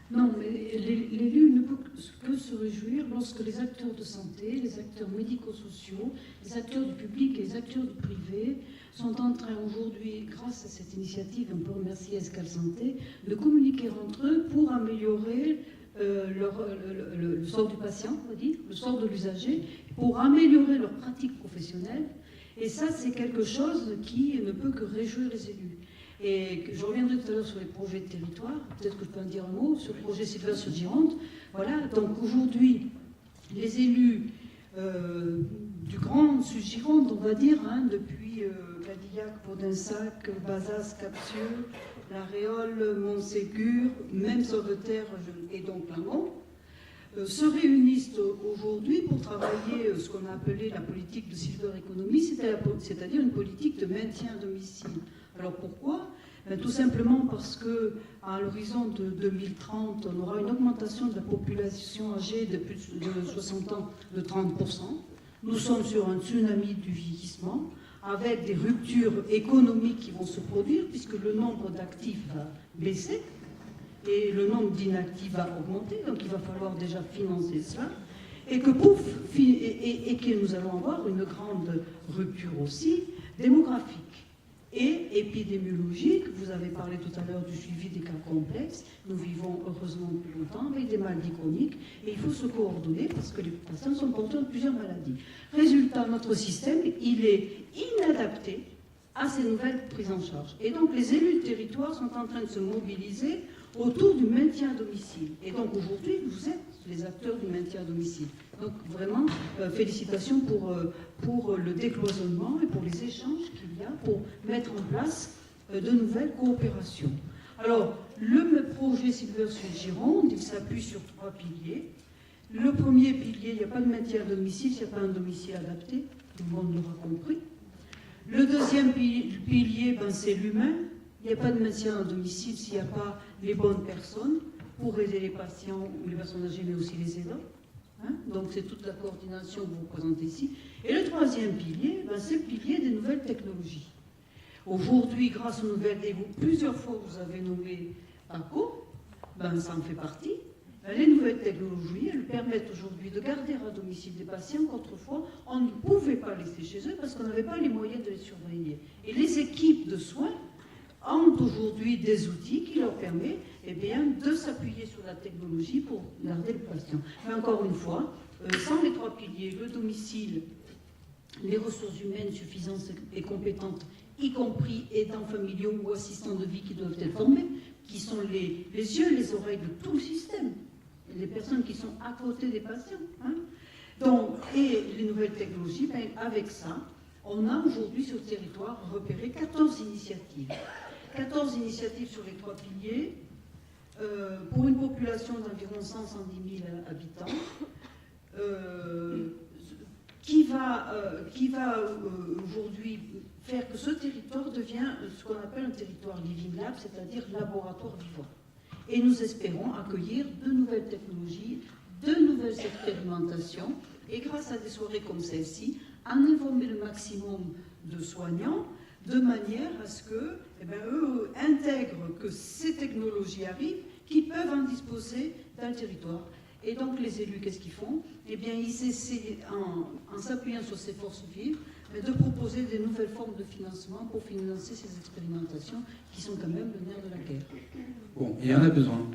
Non, mais l'élu ne peut que se réjouir lorsque les acteurs de santé, les acteurs médico-sociaux, les acteurs du public et les acteurs du privé sont en train aujourd'hui, grâce à cette initiative, on peut remercier Escale Santé, de communiquer entre eux pour améliorer le sort du patient, on va dire, le sort de l'usager, pour améliorer leurs pratiques professionnelles. Et ça, c'est quelque chose qui ne peut que réjouir les élus. Et je reviendrai tout à l'heure sur les projets de territoire, peut-être que je peux en dire un mot, sur le projet Silver sur Gironde. Voilà, donc aujourd'hui, les élus du Grand Sud-Gironde, on va dire, depuis Cadillac, Podinsac, Bazas, Capsieux, La Réole, Montségur, même Sauveterre et donc Langon, se réunissent aujourd'hui pour travailler ce qu'on a appelé la politique de Silver Economy, c'est-à-dire une politique de maintien à domicile. Alors pourquoi ? Tout simplement parce qu'à l'horizon de 2030, on aura une augmentation de la population âgée de plus de 60 ans de 30%. Nous sommes sur un tsunami du vieillissement, avec des ruptures économiques qui vont se produire, puisque le nombre d'actifs va baisser et le nombre d'inactifs va augmenter, donc il va falloir déjà financer cela. Et que nous allons avoir une grande rupture aussi démographique et épidémiologique. Vous avez parlé tout à l'heure du suivi des cas complexes. Nous vivons heureusement plus longtemps avec des maladies chroniques et il faut se coordonner parce que les patients sont porteurs de plusieurs maladies. Résultat, notre système, il est inadapté à ces nouvelles prises en charge. Et donc les élus de territoire sont en train de se mobiliser autour du maintien à domicile. Et donc aujourd'hui, vous êtes les acteurs du maintien à domicile. Donc vraiment, félicitations pour le décloisonnement et pour les échanges qu'il y a pour mettre en place de nouvelles coopérations. Alors, le projet Silver Sud-Gironde, il s'appuie sur 3 piliers. Le premier pilier, il n'y a pas de maintien à domicile, il n'y a pas un domicile adapté, tout le monde l'aura compris. Le deuxième pilier, c'est l'humain. Il n'y a pas de maintien à domicile s'il n'y a pas les bonnes personnes pour aider les patients ou les personnes âgées, mais aussi les aidants. Donc c'est toute la coordination que vous représentez ici. Et le troisième pilier, c'est le pilier des nouvelles technologies. Aujourd'hui, grâce aux nouvelles, et plusieurs fois vous avez nommé ACO, ça en fait partie. Les nouvelles technologies, elles permettent aujourd'hui de garder à domicile des patients qu'autrefois on ne pouvait pas laisser chez eux parce qu'on n'avait pas les moyens de les surveiller. Et les équipes de soins ont aujourd'hui des outils qui leur permettent de s'appuyer sur la technologie pour garder le patient. Mais encore une fois, sans les 3 piliers, le domicile, les ressources humaines suffisantes et compétentes, y compris aidants familiaux ou assistants de vie qui doivent être formés, qui sont les yeux et les oreilles de tout le système, les personnes qui sont à côté des patients. Donc, et les nouvelles technologies, avec ça, on a aujourd'hui sur le territoire repéré 14 initiatives. 14 initiatives sur les 3 piliers, pour une population d'environ 110 000 habitants, qui va aujourd'hui faire que ce territoire devient ce qu'on appelle un territoire Living Lab, c'est-à-dire laboratoire vivant. Et nous espérons accueillir de nouvelles technologies, de nouvelles expérimentations, et grâce à des soirées comme celle-ci, en informer le maximum de soignants, de manière à ce qu'eux intègrent que ces technologies arrivent, qu'ils peuvent en disposer dans le territoire. Et donc les élus, qu'est-ce qu'ils font ? Ils essaient, en s'appuyant sur ces forces vives, de proposer des nouvelles formes de financement pour financer ces expérimentations qui sont quand même le nerf de la guerre. Bon, il y en a besoin.